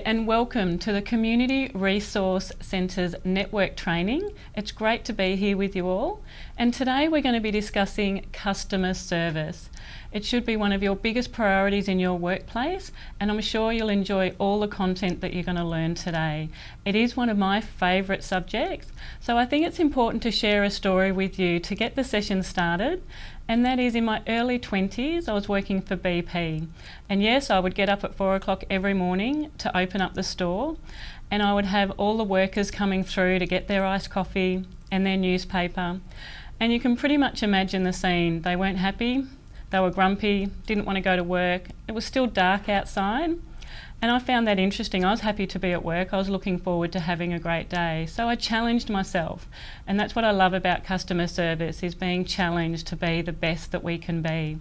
and welcome to the Community Resource Centre's network training. It's great to be here with you all, and today we're going to be discussing customer service. It should be one of your biggest priorities in your workplace, and I'm sure you'll enjoy all the content that you're going to learn today. It is one of my favourite subjects, so I think it's important to share a story with you to get the session started. And that is, in my early 20s, I was working for BP. And yes, I would get up at 4 o'clock every morning to open up the store, and I would have all the workers coming through to get their iced coffee and their newspaper. And you can pretty much imagine the scene. They weren't happy, they were grumpy, didn't want to go to work. It was still dark outside. And I found that interesting. I was happy to be at work. I was looking forward to having a great day. So I challenged myself. And that's what I love about customer service, is being challenged to be the best that we can be.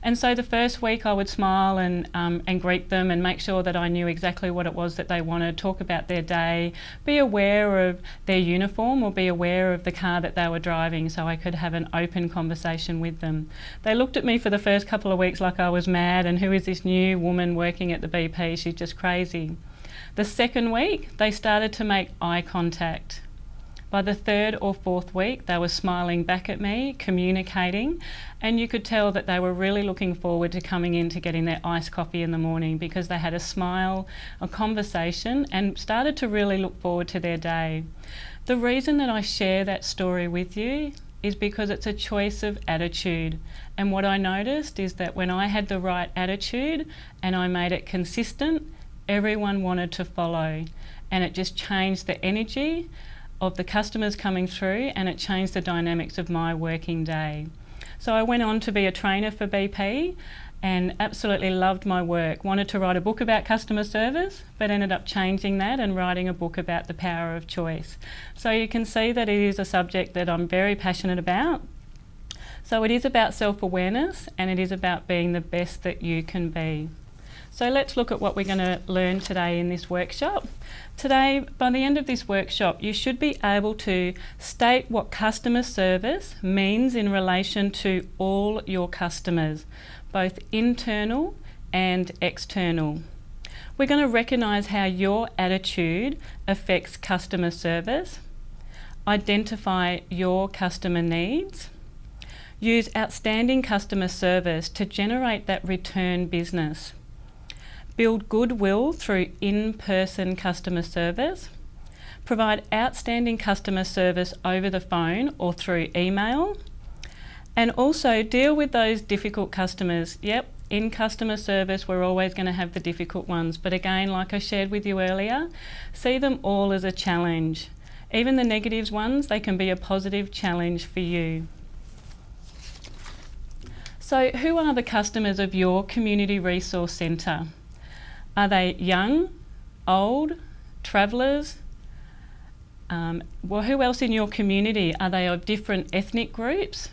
And so the first week I would smile and greet them and make sure that I knew exactly what it was that they wanted, talk about their day, be aware of their uniform or be aware of the car that they were driving so I could have an open conversation with them. They looked at me for the first couple of weeks like I was mad, and who is this new woman working at the BP? She's just crazy. The second week they started to make eye contact. By the third or fourth week, they were smiling back at me, communicating, and you could tell that they were really looking forward to coming in to getting their iced coffee in the morning, because they had a smile, a conversation, and started to really look forward to their day. The reason that I share that story with you is because it's a choice of attitude. And what I noticed is that when I had the right attitude and I made it consistent, everyone wanted to follow, and it just changed the energy of the customers coming through, and it changed the dynamics of my working day. So I went on to be a trainer for BP and absolutely loved my work. Wanted to write a book about customer service, but ended up changing that and writing a book about the power of choice. So you can see that it is a subject that I'm very passionate about. So it is about self-awareness, and it is about being the best that you can be. So let's look at what we're going to learn today in this workshop. Today, by the end of this workshop, you should be able to state what customer service means in relation to all your customers, both internal and external. We're going to recognise how your attitude affects customer service, identify your customer needs, use outstanding customer service to generate that return business, build goodwill through in-person customer service, provide outstanding customer service over the phone or through email, and also deal with those difficult customers. Yep, in customer service we're always going to have the difficult ones, but again, like I shared with you earlier, see them all as a challenge. Even the negative ones, they can be a positive challenge for you. So who are the customers of your Community Resource Centre? Are they young, old, travellers? Who else in your community? Are they of different ethnic groups?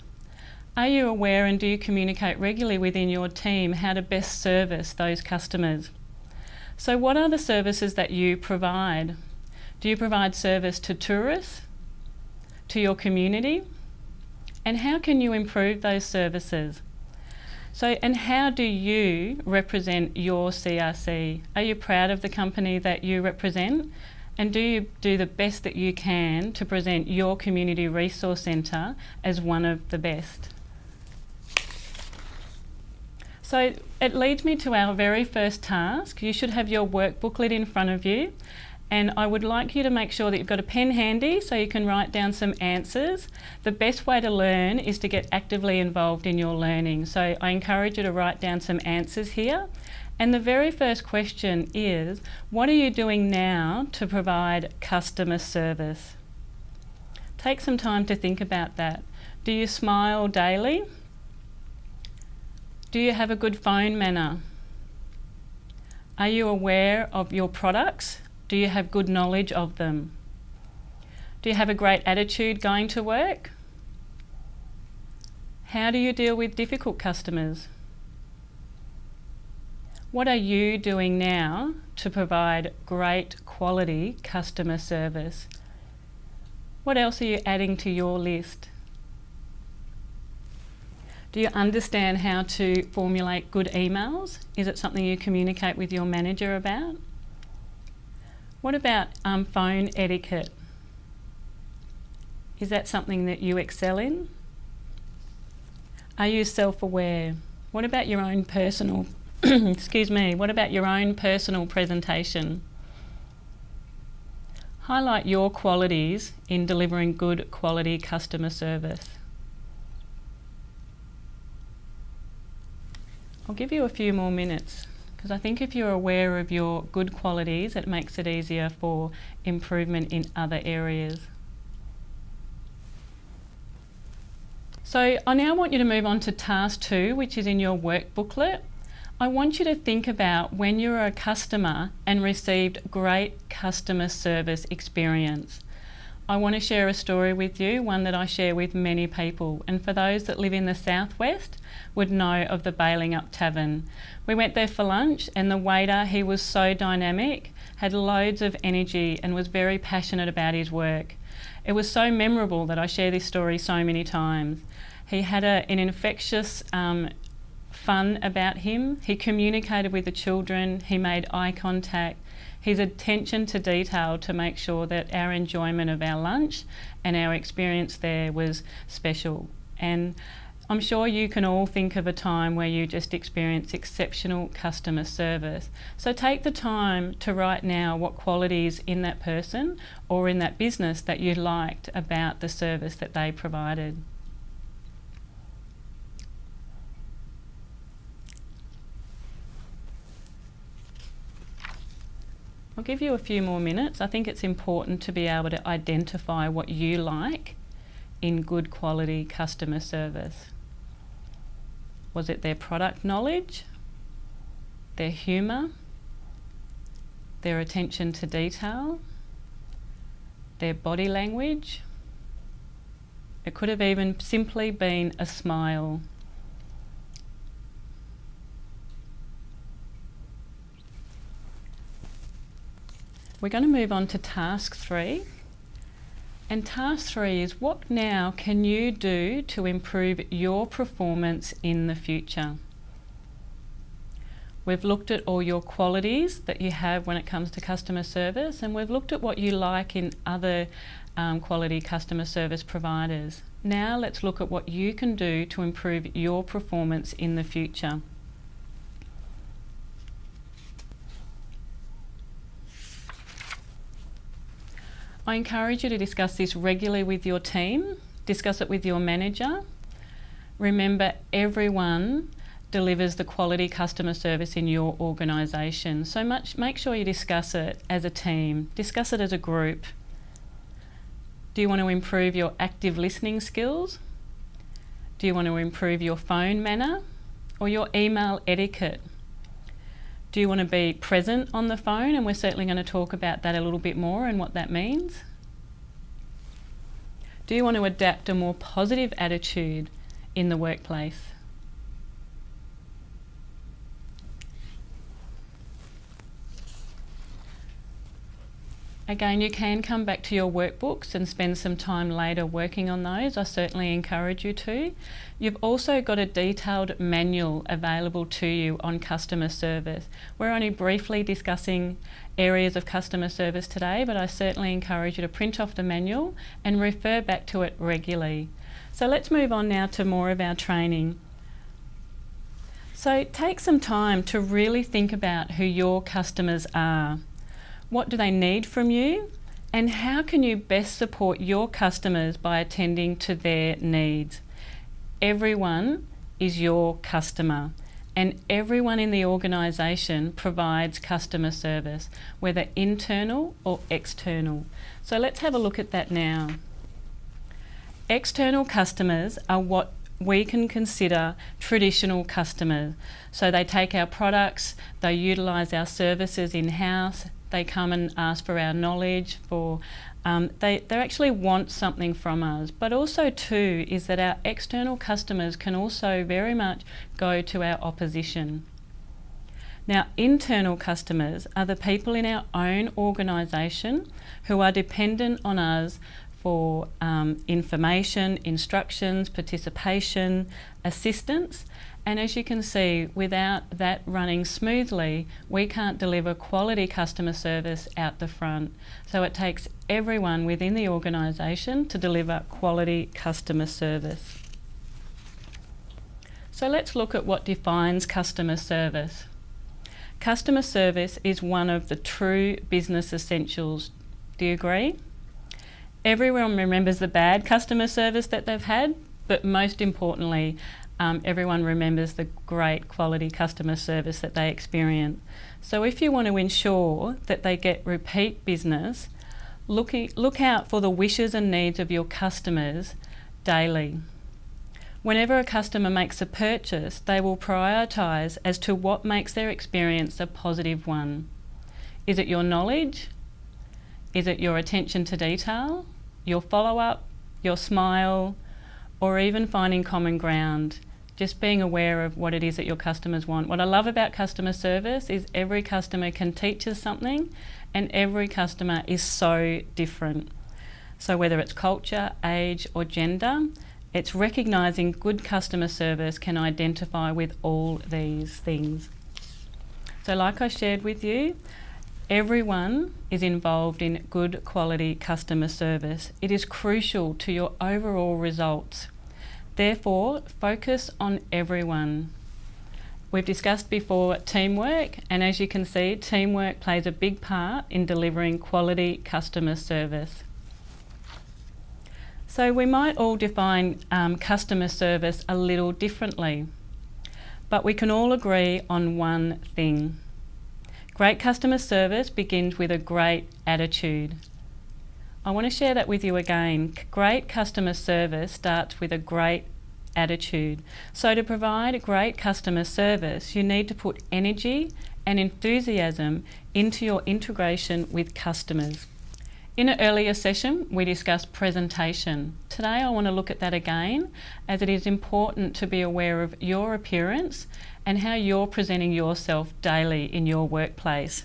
Are you aware, and do you communicate regularly within your team how to best service those customers? So what are the services that you provide? Do you provide service to tourists, to your community? And how can you improve those services? So, and how do you represent your CRC? Are you proud of the company that you represent? And do you do the best that you can to present your Community Resource Centre as one of the best? So it leads me to our very first task. You should have your work booklet in front of you. And I would like you to make sure that you've got a pen handy so you can write down some answers. The best way to learn is to get actively involved in your learning. So I encourage you to write down some answers here. And the very first question is, what are you doing now to provide customer service? Take some time to think about that. Do you smile daily? Do you have a good phone manner? Are you aware of your products? Do you have good knowledge of them? Do you have a great attitude going to work? How do you deal with difficult customers? What are you doing now to provide great quality customer service? What else are you adding to your list? Do you understand how to formulate good emails? Is it something you communicate with your manager about? What about phone etiquette? Is that something that you excel in? Are you self-aware? What about your own personal, excuse me, what about your own personal presentation? Highlight your qualities in delivering good quality customer service. I'll give you a few more minutes because I think if you're aware of your good qualities, it makes it easier for improvement in other areas. So I now want you to move on to task 2, which is in your work booklet. I want you to think about when you're a customer and received great customer service experience. I want to share a story with you, one that I share with many people, and for those that live in the southwest would know of the Bailing Up Tavern. We went there for lunch and the waiter, he was so dynamic, had loads of energy and was very passionate about his work. It was so memorable that I share this story so many times. He had an infectious fun about him. He communicated with the children, he made eye contact. His attention to detail to make sure that our enjoyment of our lunch and our experience there was special. And I'm sure you can all think of a time where you just experienced exceptional customer service. So take the time to write now what qualities in that person or in that business that you liked about the service that they provided. I'll give you a few more minutes. I think it's important to be able to identify what you like in good quality customer service. Was it their product knowledge, their humour, their attention to detail, their body language? It could have even simply been a smile. We're going to move on to task 3. And task 3 is what now can you do to improve your performance in the future? We've looked at all your qualities that you have when it comes to customer service, and we've looked at what you like in other quality customer service providers. Now let's look at what you can do to improve your performance in the future. I encourage you to discuss this regularly with your team, discuss it with your manager. Remember, everyone delivers the quality customer service in your organisation. So make sure you discuss it as a team, discuss it as a group. Do you want to improve your active listening skills? Do you want to improve your phone manner or your email etiquette? Do you want to be present on the phone? And we're certainly going to talk about that a little bit more and what that means. Do you want to adapt a more positive attitude in the workplace? Again, you can come back to your workbooks and spend some time later working on those. I certainly encourage you to. You've also got a detailed manual available to you on customer service. We're only briefly discussing areas of customer service today, but I certainly encourage you to print off the manual and refer back to it regularly. So let's move on now to more of our training. So take some time to really think about who your customers are. What do they need from you? And how can you best support your customers by attending to their needs? Everyone is your customer, and everyone in the organisation provides customer service, whether internal or external. So let's have a look at that now. External customers are what we can consider traditional customers. So they take our products, they utilise our services in-house, they come and ask for our knowledge, they actually want something from us. But also too is that our external customers can also very much go to our opposition. Now, internal customers are the people in our own organisation who are dependent on us for information, instructions, participation, assistance. And as you can see, without that running smoothly, we can't deliver quality customer service out the front. So it takes everyone within the organisation to deliver quality customer service. So let's look at what defines customer service. Customer service is one of the true business essentials. Do you agree? Everyone remembers the bad customer service that they've had, but most importantly, everyone remembers the great quality customer service that they experience. So if you want to ensure that they get repeat business, look out for the wishes and needs of your customers daily. Whenever a customer makes a purchase, they will prioritise as to what makes their experience a positive one. Is it your knowledge? Is it your attention to detail? Your follow-up? Your smile? Or even finding common ground? Just being aware of what it is that your customers want. What I love about customer service is every customer can teach us something, and every customer is so different. So whether it's culture, age or gender, it's recognising good customer service can identify with all these things. So like I shared with you, everyone is involved in good quality customer service. It is crucial to your overall results. Therefore, focus on everyone. We've discussed before teamwork, and as you can see, teamwork plays a big part in delivering quality customer service. So we might all define customer service a little differently, but we can all agree on one thing. Great customer service begins with a great attitude. I want to share that with you again. Great customer service starts with a great attitude. So to provide great customer service, you need to put energy and enthusiasm into your integration with customers. In an earlier session, we discussed presentation. Today I want to look at that again, as it is important to be aware of your appearance and how you're presenting yourself daily in your workplace.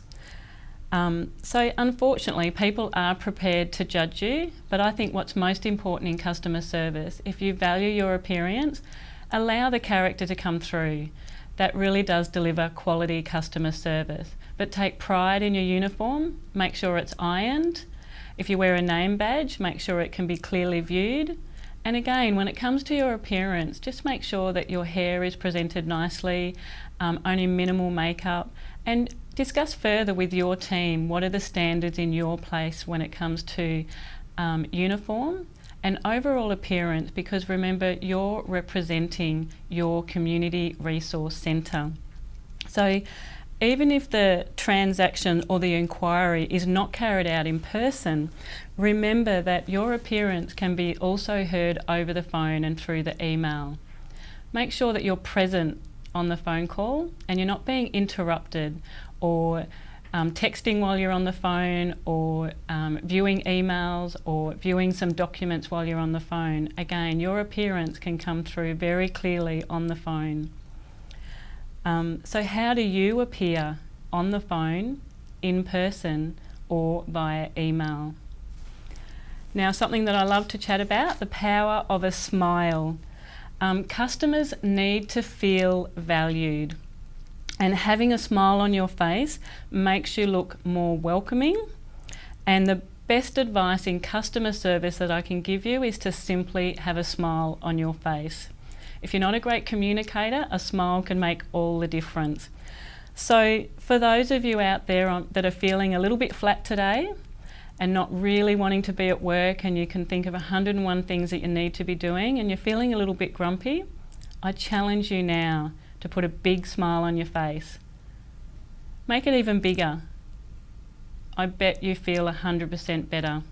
So unfortunately, people are prepared to judge you, but I think what's most important in customer service, if you value your appearance, allow the character to come through. That really does deliver quality customer service. But take pride in your uniform, make sure it's ironed. If you wear a name badge, make sure it can be clearly viewed. And again, when it comes to your appearance, just make sure that your hair is presented nicely, only minimal makeup, and discuss further with your team what are the standards in your place when it comes to uniform and overall appearance, because remember, you're representing your community resource centre. So even if the transaction or the inquiry is not carried out in person, remember that your appearance can be also heard over the phone and through the email. Make sure that you're present on the phone call and you're not being interrupted or texting while you're on the phone, or viewing emails or viewing some documents while you're on the phone. Again, your appearance can come through very clearly on the phone. So how do you appear on the phone, in person or via email? Now, something that I love to chat about, the power of a smile. Customers need to feel valued, and having a smile on your face makes you look more welcoming. And the best advice in customer service that I can give you is to simply have a smile on your face. If you're not a great communicator, a smile can make all the difference. So for those of you out there that are feeling a little bit flat today and not really wanting to be at work, and you can think of 101 things that you need to be doing, and you're feeling a little bit grumpy, I challenge you now to put a big smile on your face. Make it even bigger. I bet you feel 100% better.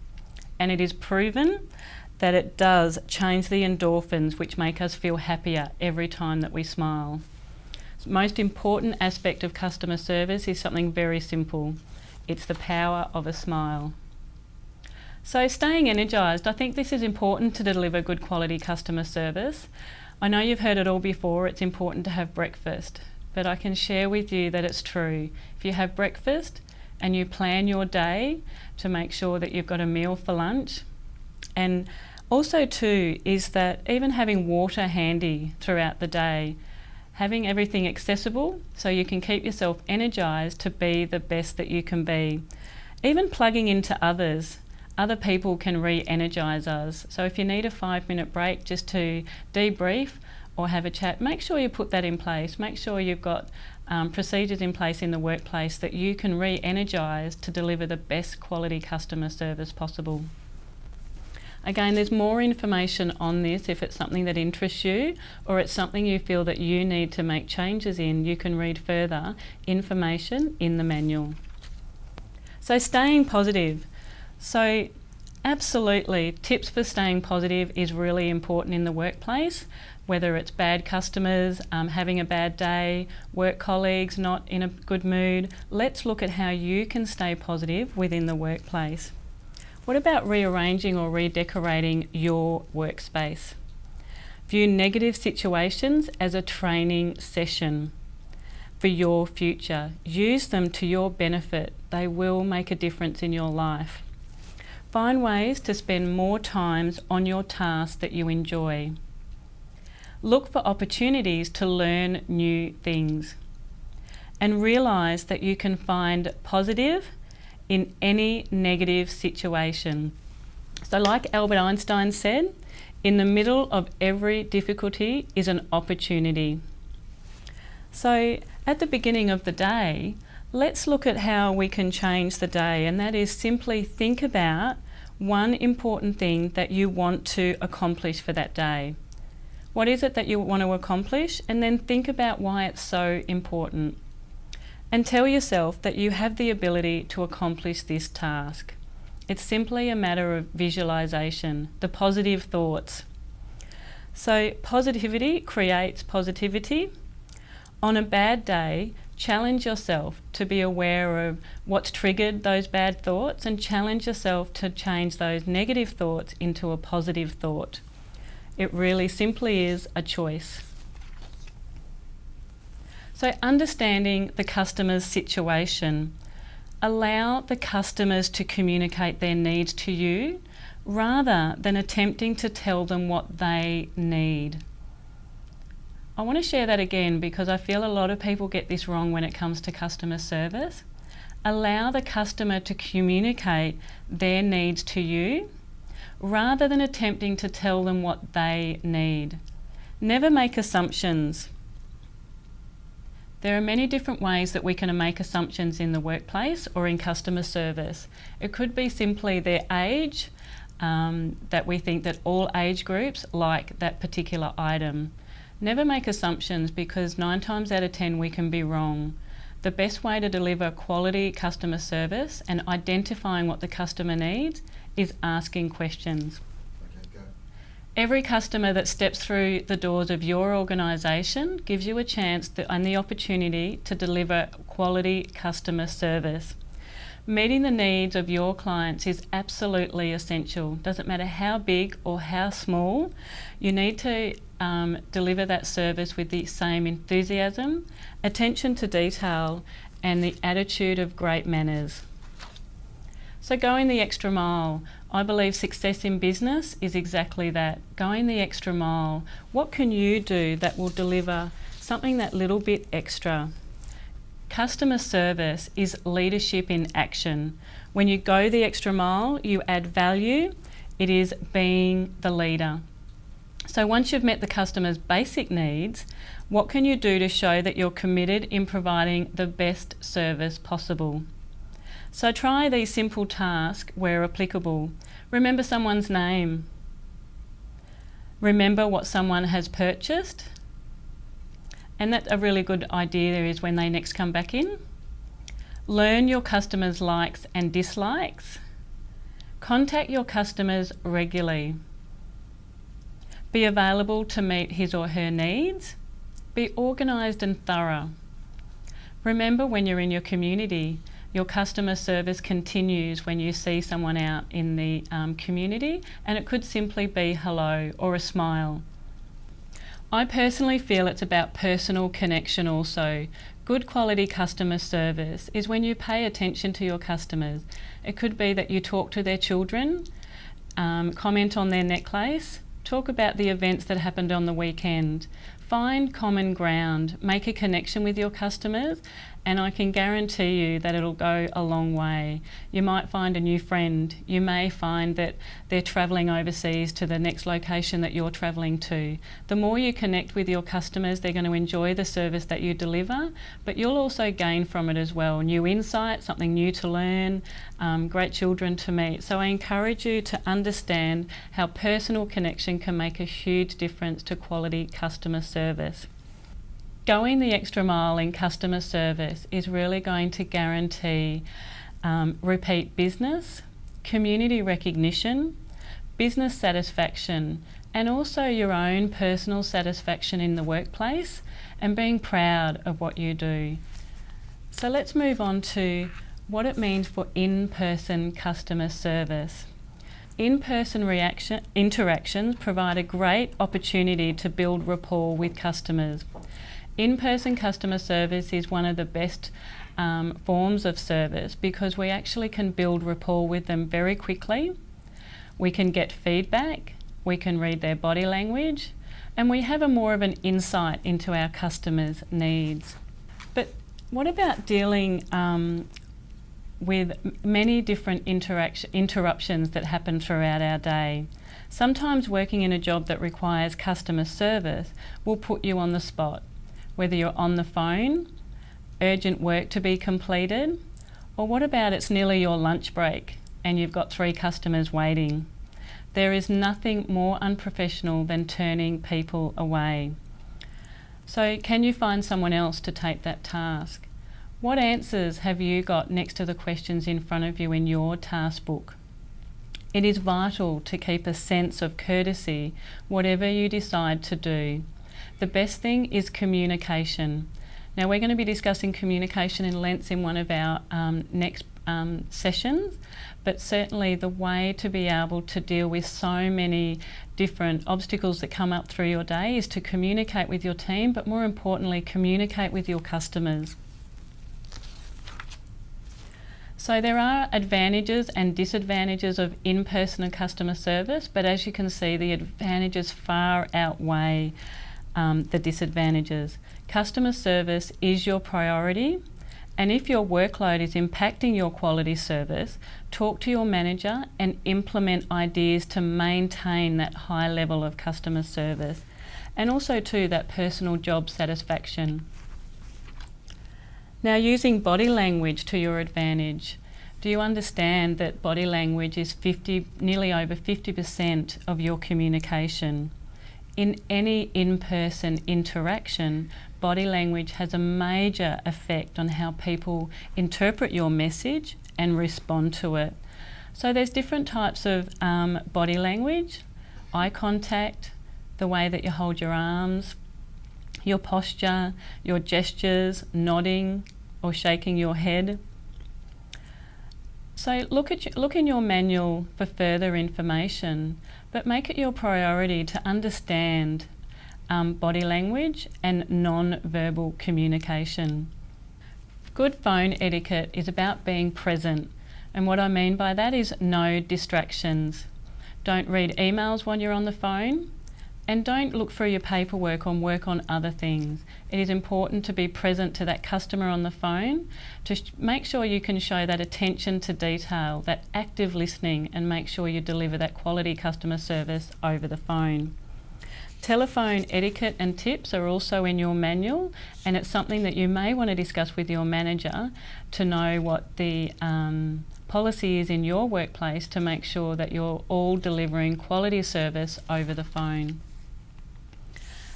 And it is proven that it does change the endorphins, which make us feel happier every time that we smile. The most important aspect of customer service is something very simple. It's the power of a smile. So staying energised, I think this is important to deliver good quality customer service. I know you've heard it all before, it's important to have breakfast, but I can share with you that it's true. If you have breakfast and you plan your day to make sure that you've got a meal for lunch, And also too is that even having water handy throughout the day, having everything accessible so you can keep yourself energised to be the best that you can be. Even plugging into others. Other people can re-energise us. So if you need a 5-minute break just to debrief or have a chat, make sure you put that in place. Make sure you've got procedures in place in the workplace that you can re-energise to deliver the best quality customer service possible. Again, there's more information on this if it's something that interests you or it's something you feel that you need to make changes in. You can read further information in the manual. So staying positive. So absolutely, tips for staying positive is really important in the workplace, whether it's bad customers, having a bad day, work colleagues not in a good mood. Let's look at how you can stay positive within the workplace. What about rearranging or redecorating your workspace? View negative situations as a training session for your future. Use them to your benefit. They will make a difference in your life. Find ways to spend more time on your tasks that you enjoy. Look for opportunities to learn new things. And realise that you can find positive in any negative situation. So like Albert Einstein said, in the middle of every difficulty is an opportunity. So at the beginning of the day, let's look at how we can change the day, and that is simply think about one important thing that you want to accomplish for that day. What is it that you want to accomplish? And then think about why it's so important. And tell yourself that you have the ability to accomplish this task. It's simply a matter of visualization, the positive thoughts. So positivity creates positivity. On a bad day, challenge yourself to be aware of what's triggered those bad thoughts and challenge yourself to change those negative thoughts into a positive thought. It really simply is a choice. So understanding the customer's situation. Allow the customers to communicate their needs to you rather than attempting to tell them what they need. I want to share that again because I feel a lot of people get this wrong when it comes to customer service. Allow the customer to communicate their needs to you rather than attempting to tell them what they need. Never make assumptions. There are many different ways that we can make assumptions in the workplace or in customer service. It could be simply their age, that we think that all age groups like that particular item. Never make assumptions because 9 times out of 10 we can be wrong. The best way to deliver quality customer service and identifying what the customer needs is asking questions. Every customer that steps through the doors of your organisation gives you a chance and the opportunity to deliver quality customer service. Meeting the needs of your clients is absolutely essential. Doesn't matter how big or how small, you need to deliver that service with the same enthusiasm, attention to detail, and the attitude of great manners. So going the extra mile. I believe success in business is exactly that, going the extra mile. What can you do that will deliver something that little bit extra? Customer service is leadership in action. When you go the extra mile, you add value. It is being the leader. So once you've met the customer's basic needs, what can you do to show that you're committed in providing the best service possible? So try these simple tasks where applicable. Remember someone's name. Remember what someone has purchased. And that's a really good idea there is when they next come back in. Learn your customers' likes and dislikes. Contact your customers regularly. Be available to meet his or her needs. Be organised and thorough. Remember when you're in your community, your customer service continues when you see someone out in the community, and it could simply be hello or a smile. I personally feel it's about personal connection also. Good quality customer service is when you pay attention to your customers. It could be that you talk to their children comment on their necklace, talk about the events that happened on the weekend. Find common ground, make a connection with your customers, and I can guarantee you that it'll go a long way. You might find a new friend. You may find that they're travelling overseas to the next location that you're travelling to. The more you connect with your customers, they're going to enjoy the service that you deliver, but you'll also gain from it as well. New insight, something new to learn, great children to meet. So I encourage you to understand how personal connection can make a huge difference to quality customer service. Going the extra mile in customer service is really going to guarantee repeat business, community recognition, business satisfaction, and also your own personal satisfaction in the workplace and being proud of what you do. So let's move on to what it means for in-person customer service. In-person interactions provide a great opportunity to build rapport with customers. In-person customer service is one of the best forms of service because we actually can build rapport with them very quickly. We can get feedback, we can read their body language, and we have more of an insight into our customers' needs. But what about dealing with many different interruptions that happen throughout our day? Sometimes working in a job that requires customer service will put you on the spot, whether you're on the phone, urgent work to be completed, or what about it's nearly your lunch break and you've got 3 customers waiting. There is nothing more unprofessional than turning people away. So can you find someone else to take that task? What answers have you got next to the questions in front of you in your task book? It is vital to keep a sense of courtesy, whatever you decide to do. The best thing is communication. Now we're going to be discussing communication in length in one of our next sessions, but certainly the way to be able to deal with so many different obstacles that come up through your day is to communicate with your team, but more importantly, communicate with your customers. So there are advantages and disadvantages of in-person customer service, but as you can see, the advantages far outweigh the disadvantages. Customer service is your priority, and if your workload is impacting your quality service, talk to your manager and implement ideas to maintain that high level of customer service and also too that personal job satisfaction. Now, using body language to your advantage. Do you understand that body language is nearly over 50% of your communication? In any in-person interaction, body language has a major effect on how people interpret your message and respond to it. So there's different types of body language: eye contact, the way that you hold your arms, your posture, your gestures, nodding or shaking your head. So look in your manual for further information, but make it your priority to understand body language and non-verbal communication. Good phone etiquette is about being present, and what I mean by that is no distractions. Don't read emails while you're on the phone, and don't look through your paperwork or work on other things. It is important to be present to that customer on the phone to make sure you can show that attention to detail, that active listening, and make sure you deliver that quality customer service over the phone. Telephone etiquette and tips are also in your manual, and it's something that you may want to discuss with your manager to know what the policy is in your workplace to make sure that you're all delivering quality service over the phone.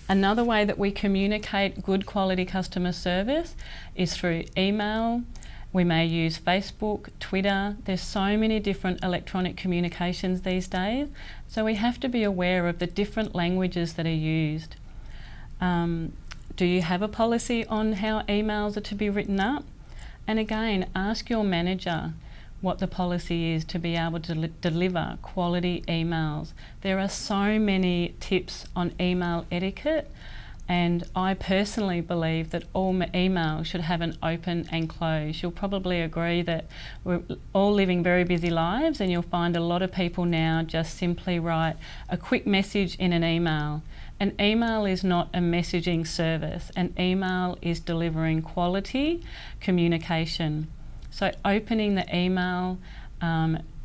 Another way that we communicate good quality customer service is through email. We may use Facebook, Twitter. There's so many different electronic communications these days, so we have to be aware of the different languages that are used. Do you have a policy on how emails are to be written up? And again, ask your manager what the policy is to be able to deliver quality emails. There are so many tips on email etiquette And I personally believe that all email should have an open and close. You'll probably agree that we're all living very busy lives, and you'll find a lot of people now just simply write a quick message in an email. An email is not a messaging service. An email is delivering quality communication. So opening the email,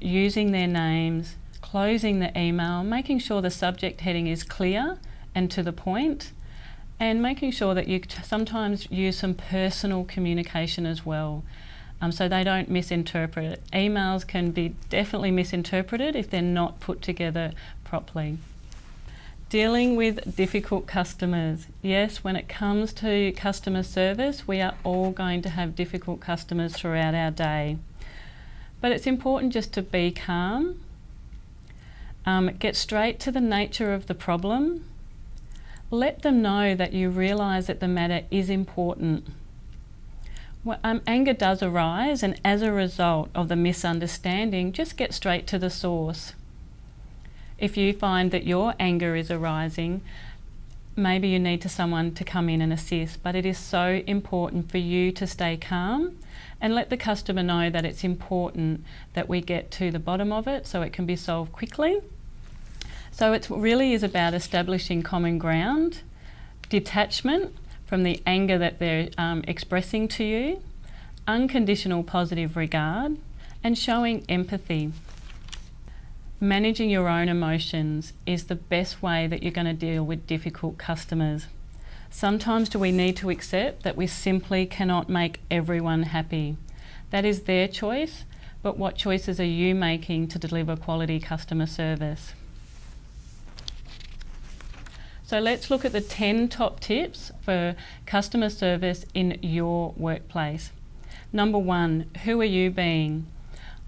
using their names, closing the email, making sure the subject heading is clear and to the point, and making sure that you sometimes use some personal communication as well, so they don't misinterpret it. Emails can be definitely misinterpreted if they're not put together properly. Dealing with difficult customers. Yes, when it comes to customer service, we are all going to have difficult customers throughout our day. But it's important just to be calm, get straight to the nature of the problem. Let them know that you realise that the matter is important. Well, anger does arise, and as a result of the misunderstanding, just get straight to the source. If you find that your anger is arising, maybe you need someone to come in and assist, but it is so important for you to stay calm and let the customer know that it's important that we get to the bottom of it so it can be solved quickly. So it really is about establishing common ground, detachment from the anger that they're expressing to you, unconditional positive regard, and showing empathy. Managing your own emotions is the best way that you're going to deal with difficult customers. Sometimes we need to accept that we simply cannot make everyone happy. That is their choice, but what choices are you making to deliver quality customer service? So let's look at the 10 top tips for customer service in your workplace. Number 1, who are you being?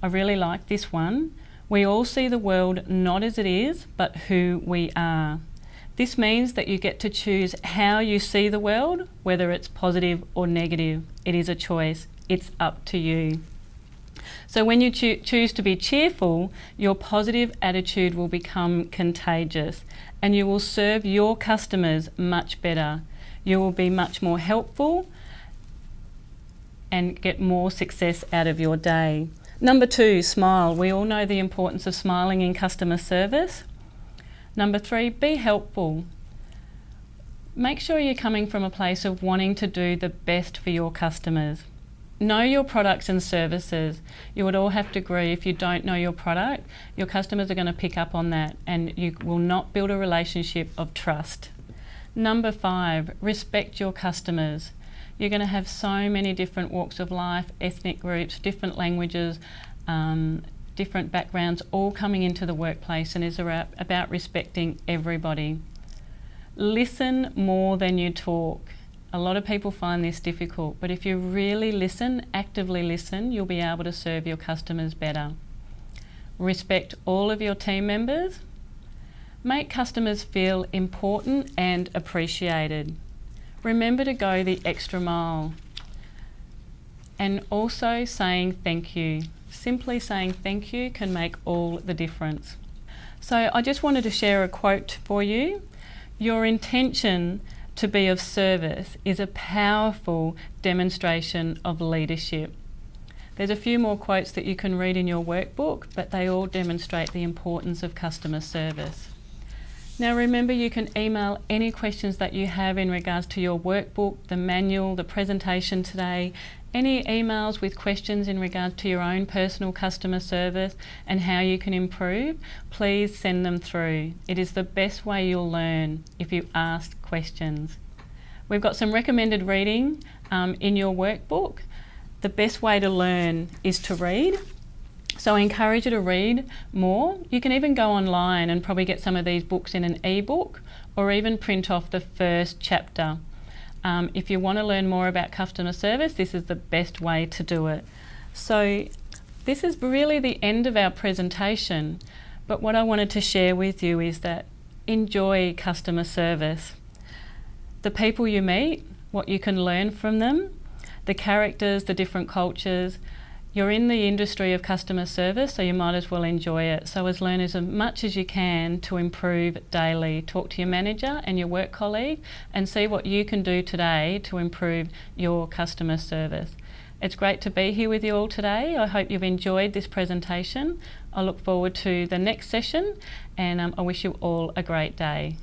I really like this one. We all see the world not as it is, but who we are. This means that you get to choose how you see the world, whether it's positive or negative. It is a choice. It's up to you. So when you choose to be cheerful, your positive attitude will become contagious and you will serve your customers much better. You will be much more helpful and get more success out of your day. Number 2, smile. We all know the importance of smiling in customer service. Number 3, be helpful. Make sure you're coming from a place of wanting to do the best for your customers. Know your products and services. You would all have to agree, if you don't know your product, your customers are going to pick up on that and you will not build a relationship of trust. Number 5, respect your customers. You're going to have so many different walks of life, ethnic groups, different languages, different backgrounds, all coming into the workplace, and is about respecting everybody. Listen more than you talk. A lot of people find this difficult, but if you really listen, actively listen, you'll be able to serve your customers better. Respect all of your team members. Make customers feel important and appreciated. Remember to go the extra mile. And also saying thank you. Simply saying thank you can make all the difference. So I just wanted to share a quote for you. Your intention to be of service is a powerful demonstration of leadership. There's a few more quotes that you can read in your workbook, but they all demonstrate the importance of customer service. Now remember, you can email any questions that you have in regards to your workbook, the manual, the presentation today, any emails with questions in regard to your own personal customer service and how you can improve, please send them through. It is the best way you'll learn if you ask questions. We've got some recommended reading in your workbook. The best way to learn is to read. So I encourage you to read more. You can even go online and probably get some of these books in an ebook or even print off the first chapter. If you want to learn more about customer service, this is the best way to do it. So this is really the end of our presentation, but what I wanted to share with you is that enjoy customer service. The people you meet, what you can learn from them, the characters, the different cultures, You're in the industry of customer service, so you might as well enjoy it. So learn as much as you can to improve daily. Talk to your manager and your work colleague and see what you can do today to improve your customer service. It's great to be here with you all today. I hope you've enjoyed this presentation. I look forward to the next session, and I wish you all a great day.